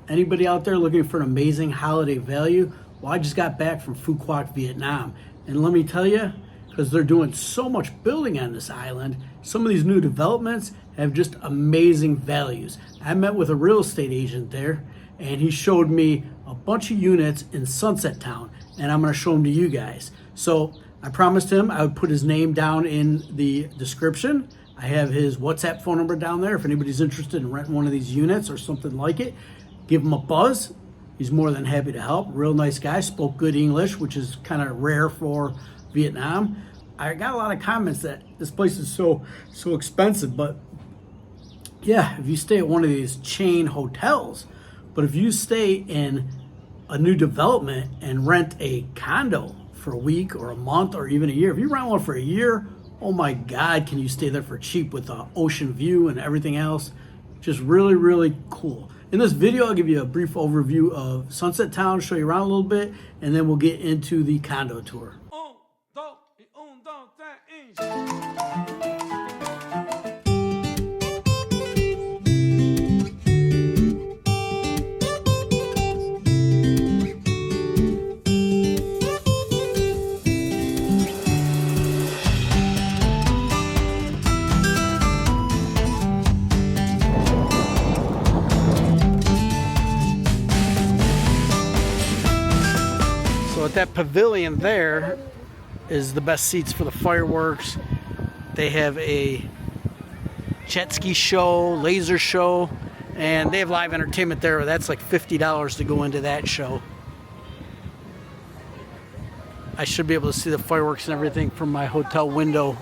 Anybody out there looking for an amazing holiday value? Well, I just got back from Phu Quoc Vietnam, and let me tell you, because they're doing so much building on this island, some of these new developments have just amazing values. I met with a real estate agent there, and he showed me a bunch of units in Sunset Town, and I'm going to show them to you guys. So I promised him I would put his name down in the description. I have his WhatsApp phone number down there. If anybody's interested in renting one of these units or something like it, give him a buzz. He's more than happy to help. Real nice guy, spoke good English, which is kind of rare for Vietnam. I got a lot of comments that this place is so expensive, but yeah, if you stay at one of these chain hotels, but if you stay in a new development and rent a condo for a week or a month or even a year, if you rent one for a year, oh my God, can you stay there for cheap with the ocean view and everything else? Just really, really cool. In this video, I'll give you a brief overview of Sunset Town, show you around a little bit, and then we'll get into the condo tour. So at that pavilion there is the best seats for the fireworks. They have a jet ski show, laser show, and they have live entertainment there. That's like $50 to go into that show. I should be able to see the fireworks and everything from my hotel window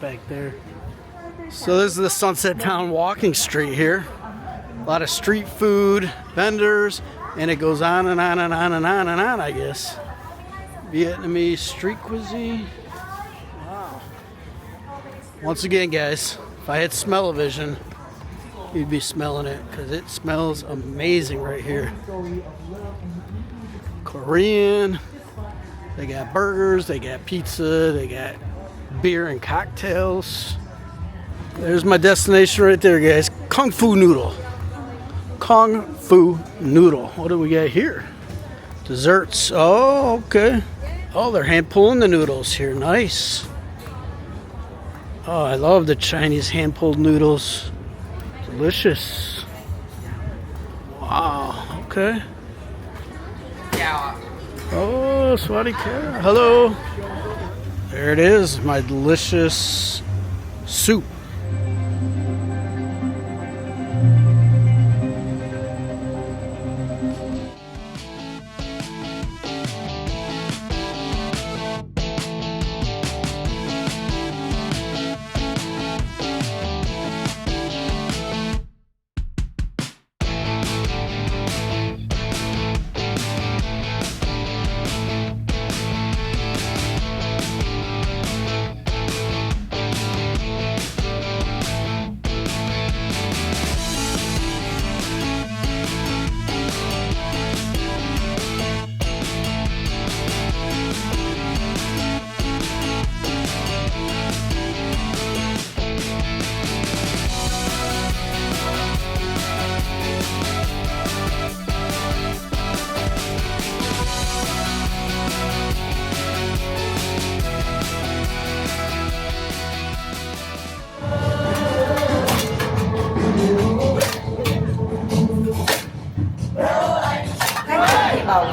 back there. So this is the Sunset Town walking street here. A lot of street food, vendors, and it goes on and on and on and on and on, I guess. Vietnamese street cuisine. Wow. Once again, guys, if I had smell-o-vision, you'd be smelling it because it smells amazing right here. Korean. They got burgers, they got pizza, they got beer and cocktails. There's my destination right there, guys. Kung Fu Noodle. Kung Fu Noodle. What do we got here? Desserts. Oh, okay. Oh, they're hand pulling the noodles here. Nice. Oh, I love the Chinese hand pulled noodles. Delicious. Wow. Okay. Oh, Swati Kara. Hello. There it is. My delicious soup.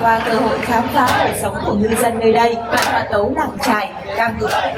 Qua cơ hội khám phá đời sống của ngư dân nơi đây và tấu làng chài ca ngợi.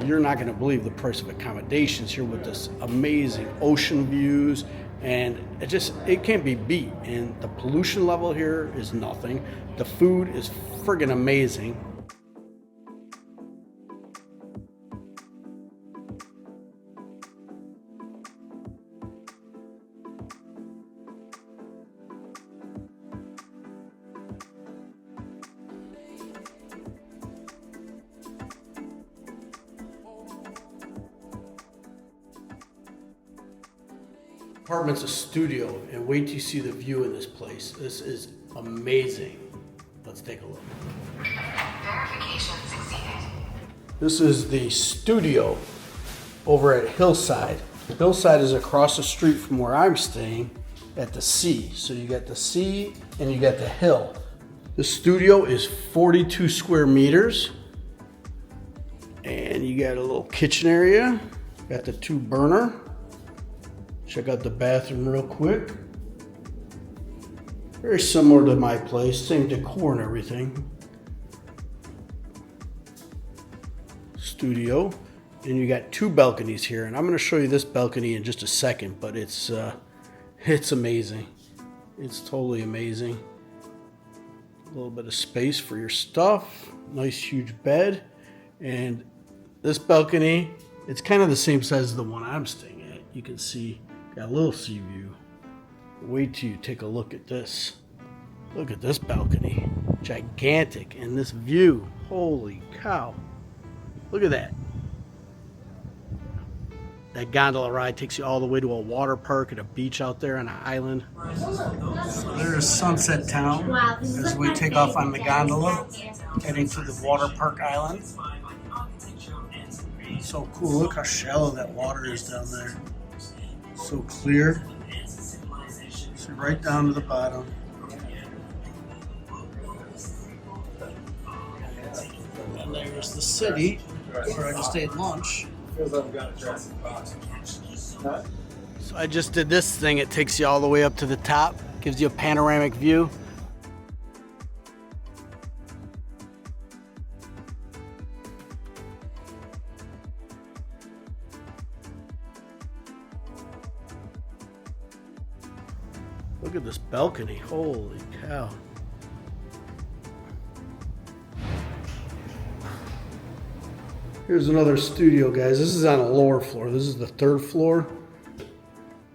You're not going to believe the price of accommodations here with this amazing ocean views, and it can't be beat. And the pollution level here is nothing. The food is friggin' amazing. Apartment's a studio, and wait till you see the view in this place. This is amazing. Let's take a look. Verification succeeded. This is the studio over at Hillside. Hillside is across the street from where I'm staying at the sea. So you got the sea and you got the hill. The studio is 42 square meters. And you got a little kitchen area. Got the 2 burner. Check out the bathroom real quick. Very similar to my place, same decor and everything. Studio, and you got 2 balconies here, and I'm going to show you this balcony in just a second, but it's amazing. It's totally amazing. A little bit of space for your stuff, nice huge bed, and this balcony, it's kind of the same size as the one I'm staying at. You can see, got a little sea view. Wait till you take a look at this. Look at this balcony, gigantic, and this view, holy cow. Look at that. That gondola ride takes you all the way to a water park and a beach out there on an island. So there's Sunset Town as we take off on the gondola, heading to the water park island. So cool, look how shallow that water is down there. So clear. So right down to the bottom. And there's the city where I just ate lunch. So I just did this thing. It takes you all the way up to the top, gives you a panoramic view. Look at this balcony, holy cow. Here's another studio, guys. This is on a lower floor. This is the 3rd floor.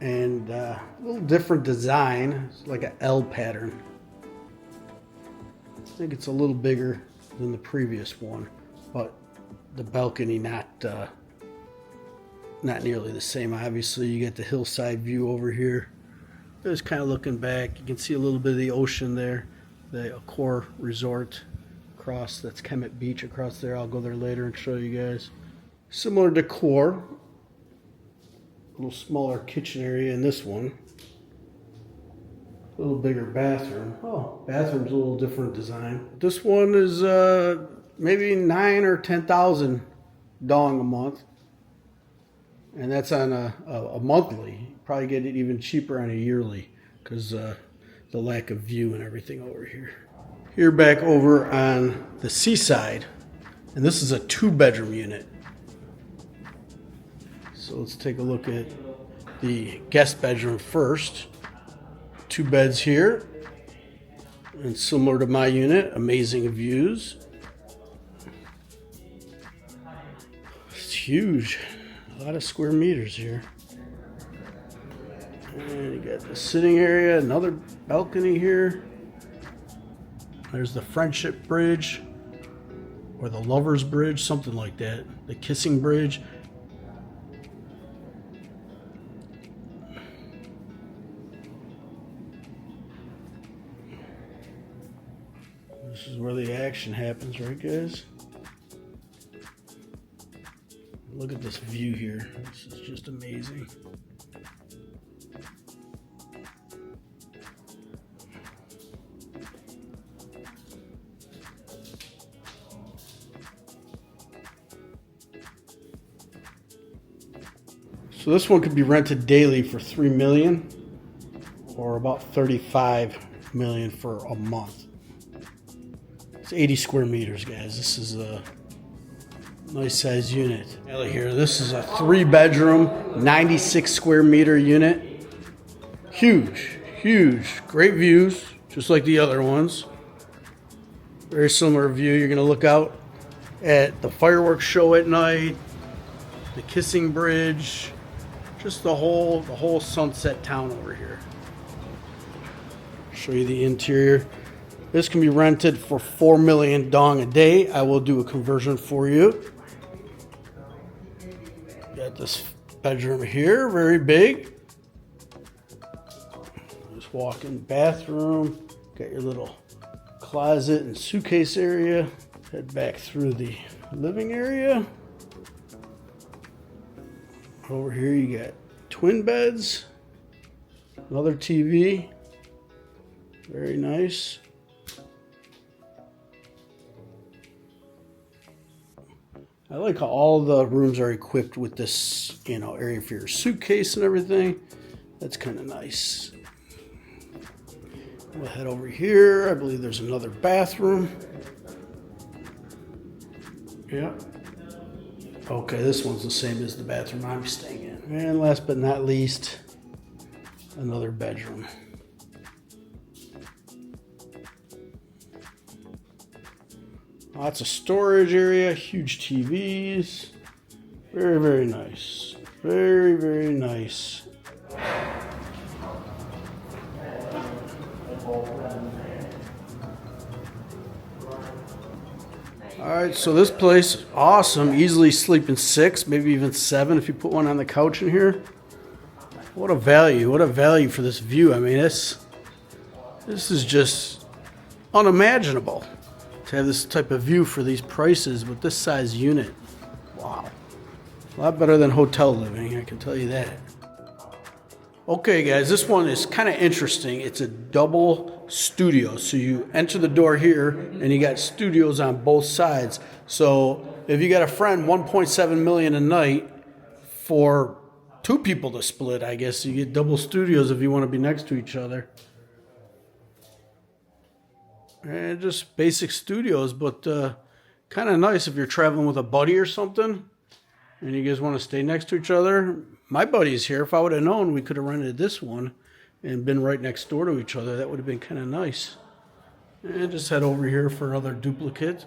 And a little different design. It's like an L pattern. I think it's a little bigger than the previous one, but the balcony not nearly the same. Obviously, you get the hillside view over here. Just kind of looking back. You can see a little bit of the ocean there. The Accor Resort. Across, that's Kemet Beach across there. I'll go there later and show you guys. Similar decor. A little smaller kitchen area in this one. A little bigger bathroom. Oh, bathroom's a little different design. This one is maybe 9,000 or 10,000 dong a month. And that's on a monthly. You probably get it even cheaper on a yearly because the lack of view and everything over here. Here back over on the seaside, and this is a 2-bedroom unit. So let's take a look at the guest bedroom first. 2 beds here, and similar to my unit, amazing views. It's huge, a lot of square meters here. And you got the sitting area, another balcony here. There's the Friendship Bridge, or the Lover's Bridge, something like that. The Kissing Bridge. This is where the action happens, right, guys? Look at this view here. This is just amazing. So this one could be rented daily for $3 million or about $35 million for a month. It's 80 square meters, guys. This is a nice size unit. Here, this is a 3-bedroom, 96 square meter unit. Huge, huge, great views, just like the other ones. Very similar view. You're gonna look out at the fireworks show at night, the Kissing Bridge, just the whole Sunset Town over here. Show you the interior. This can be rented for 4 million dong a day. I will do a conversion for you. Got this bedroom here, very big. walk-in bathroom. Got your little closet and suitcase area. Head back through the living area. Over here you got twin beds. Another TV. Very nice. I like how all the rooms are equipped with this, area for your suitcase and everything. That's kind of nice. We'll head over here. I believe there's another bathroom. Yeah. Okay, this one's the same as the bathroom I'm staying in. And last but not least, another bedroom. Lots of storage area, huge TVs. Very, very nice. Very, very nice. All right, so this place, awesome. Easily sleeping 6, maybe even 7 if you put one on the couch in here. What a value. What a value for this view. I mean, this is just unimaginable to have this type of view for these prices with this size unit. Wow. A lot better than hotel living, I can tell you that. Okay, guys, this one is kind of interesting. It's a double studio. So you enter the door here, and you got studios on both sides. So if you got a friend, $1.7 million a night for 2 people to split, I guess. You get double studios if you want to be next to each other. And just basic studios, but kind of nice if you're traveling with a buddy or something and you guys want to stay next to each other. My buddy's here. If I would have known, we could have rented this one and been right next door to each other. That would have been kind of nice. And just head over here for another duplicate.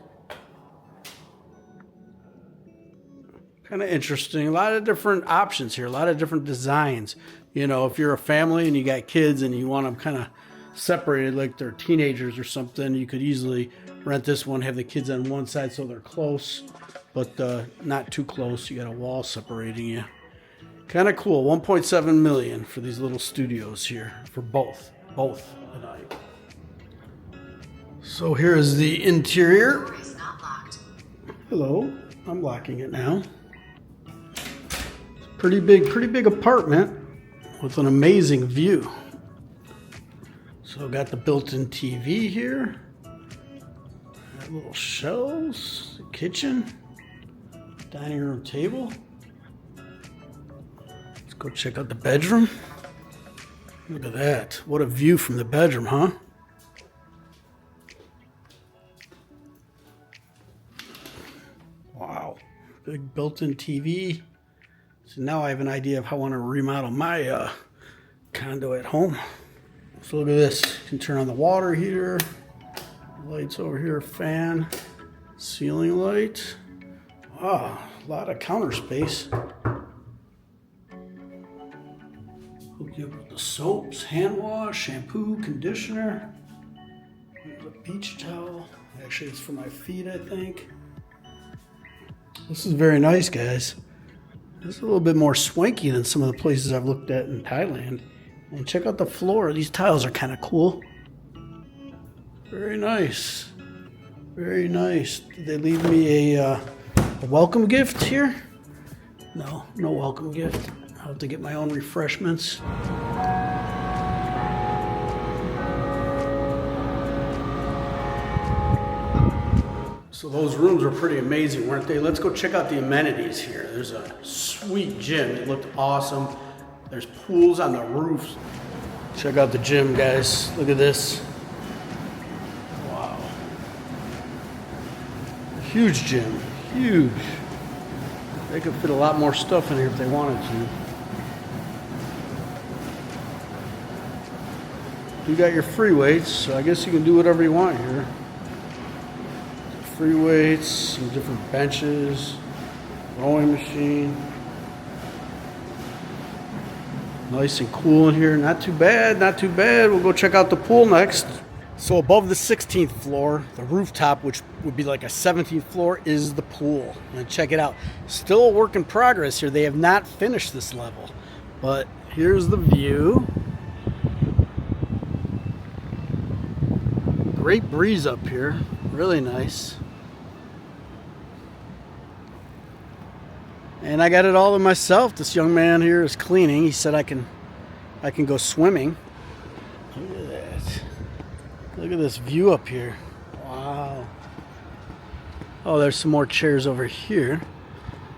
Kind of interesting. A lot of different options here. A lot of different designs. If you're a family and you got kids and you want them kind of separated like they're teenagers or something, you could easily rent this one, have the kids on one side so they're close, but not too close. You got a wall separating you. Kind of cool. 1.7 million for these little studios here for both tonight. So here is the interior. Door is not locked. Hello, I'm locking it now. It's a pretty big apartment with an amazing view. So got the built-in TV here. Got little shelves, the kitchen, dining room table. Let's go check out the bedroom. Look at that. What a view from the bedroom, huh? Wow. Big built-in TV. So now I have an idea of how I want to remodel my condo at home. So look at this. You can turn on the water heater. Lights over here, fan, ceiling light. Wow, a lot of counter space. Hook you up with the soaps, hand wash, shampoo, conditioner. The beach towel. Actually, it's for my feet, I think. This is very nice, guys. This is a little bit more swanky than some of the places I've looked at in Thailand. And check out the floor. These tiles are kind of cool. Very nice. Very nice. Did they leave me a welcome gift here? No welcome gift. I'll have to get my own refreshments. So those rooms are pretty amazing, weren't they? Let's go check out the amenities here. There's a sweet gym. It looked awesome. There's pools on the roofs. Check out the gym, guys. Look at this. Wow. Huge gym. Huge. They could fit a lot more stuff in here if they wanted to. You got your free weights, so I guess you can do whatever you want here. Free weights, some different benches, rowing machine. Nice and cool in here. Not too bad, not too bad. We'll go check out the pool next. So above the 16th floor, the rooftop, which would be like a 17th floor, is the pool. And check it out. Still a work in progress here. They have not finished this level. But here's the view. great breeze up here. Really nice. And I got it all to myself. This young man here is cleaning. He said I can go swimming. Look at that. Look at this view up here. Wow. Oh, there's some more chairs over here.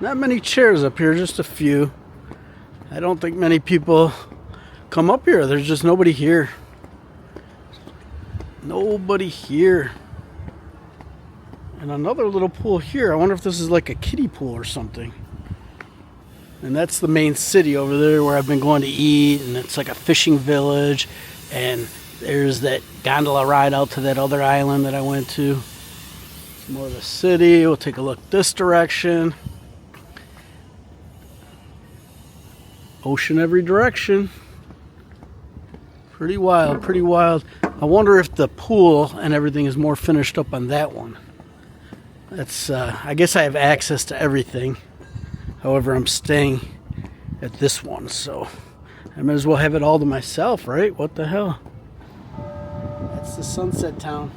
Not many chairs up here, just a few. I don't think many people come up here. There's just nobody here. Nobody here. And another little pool here. I wonder if this is like a kiddie pool or something. And that's the main city over there where I've been going to eat. And it's like a fishing village. And there's that gondola ride out to that other island that I went to. It's more of the city. We'll take a look this direction. Ocean every direction. Pretty wild, pretty wild. I wonder if the pool and everything is more finished up on that one. That's, I guess I have access to everything. However, I'm staying at this one, so I might as well have it all to myself, right? What the hell? That's the sunset town.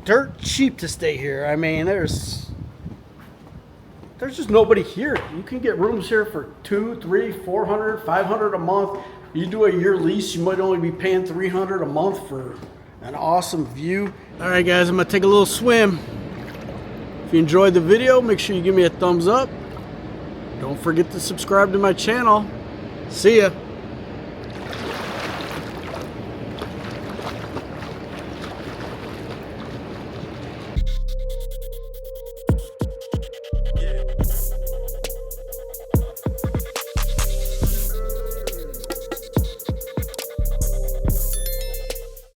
Dirt cheap to stay here. I mean, there's just nobody here. You can get rooms here for $200, $300, $400, $500 a month. You do a year lease, you might only be paying $300 a month for an awesome view. All right, guys, I'm gonna take a little swim. If you enjoyed the video, make sure you give me a thumbs up. Don't forget to subscribe to my channel. See ya.